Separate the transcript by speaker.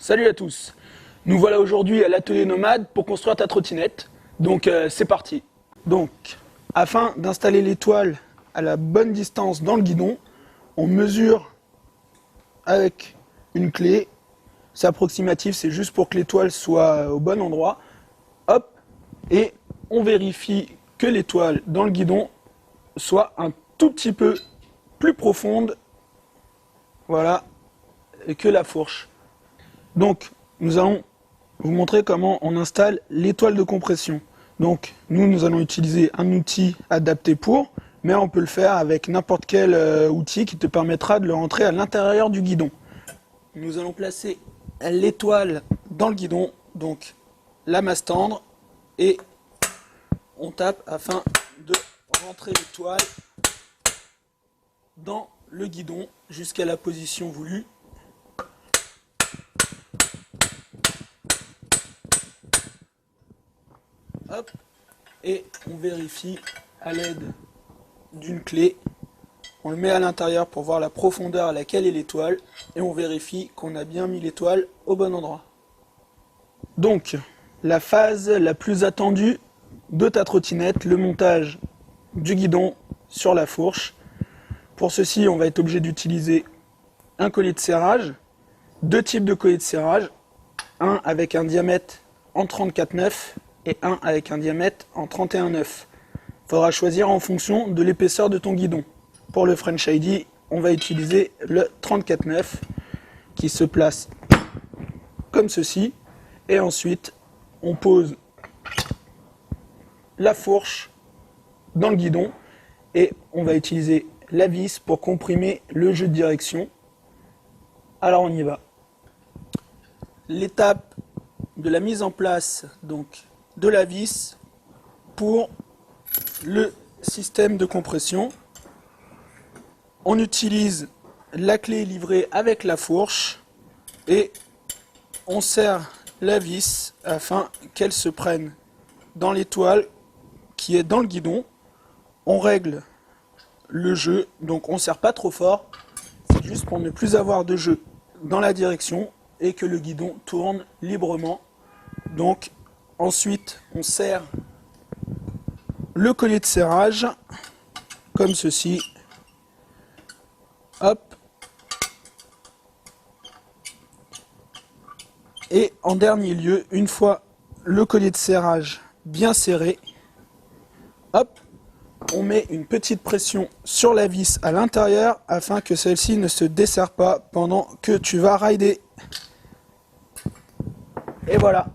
Speaker 1: Salut à tous. Nous voilà aujourd'hui à l'atelier Nomade pour construire ta trottinette. Donc c'est parti. Donc, afin d'installer l'étoile à la bonne distance dans le guidon, on mesure avec une clé. C'est approximatif, c'est juste pour que l'étoile soit au bon endroit. Hop, et on vérifie que l'étoile dans le guidon soit un tout petit peu plus profonde. Voilà, et que la fourche. Donc, nous allons vous montrer comment on installe l'étoile de compression. Donc, nous allons utiliser un outil adapté pour, mais on peut le faire avec n'importe quel outil qui te permettra de le rentrer à l'intérieur du guidon. Nous allons placer l'étoile dans le guidon, donc la masse tendre, et on tape afin de rentrer l'étoile dans le guidon jusqu'à la position voulue. Hop, et on vérifie à l'aide d'une clé. On le met à l'intérieur pour voir la profondeur à laquelle est l'étoile et on vérifie qu'on a bien mis l'étoile au bon endroit. Donc, la phase la plus attendue de ta trottinette, le montage du guidon sur la fourche. Pour ceci, on va être obligé d'utiliser un collier de serrage, deux types de colliers de serrage, un avec un diamètre en 34,9 et un avec un diamètre en 31,9. Il faudra choisir en fonction de l'épaisseur de ton guidon. Pour le French ID, on va utiliser le 34,9 qui se place comme ceci. Et ensuite, on pose la fourche dans le guidon et on va utiliser la vis pour comprimer le jeu de direction. Alors on y va. L'étape de la mise en place donc de la vis pour le système de compression. On utilise la clé livrée avec la fourche et on serre la vis afin qu'elle se prenne dans l'étoile qui est dans le guidon. On règle le jeu, donc on ne serre pas trop fort, c'est juste pour ne plus avoir de jeu dans la direction et que le guidon tourne librement. Donc ensuite on serre le collier de serrage comme ceci. Hop. Et en dernier lieu, une fois le collier de serrage bien serré, hop, on met une petite pression sur la vis à l'intérieur afin que celle-ci ne se desserre pas pendant que tu vas rider. Et voilà.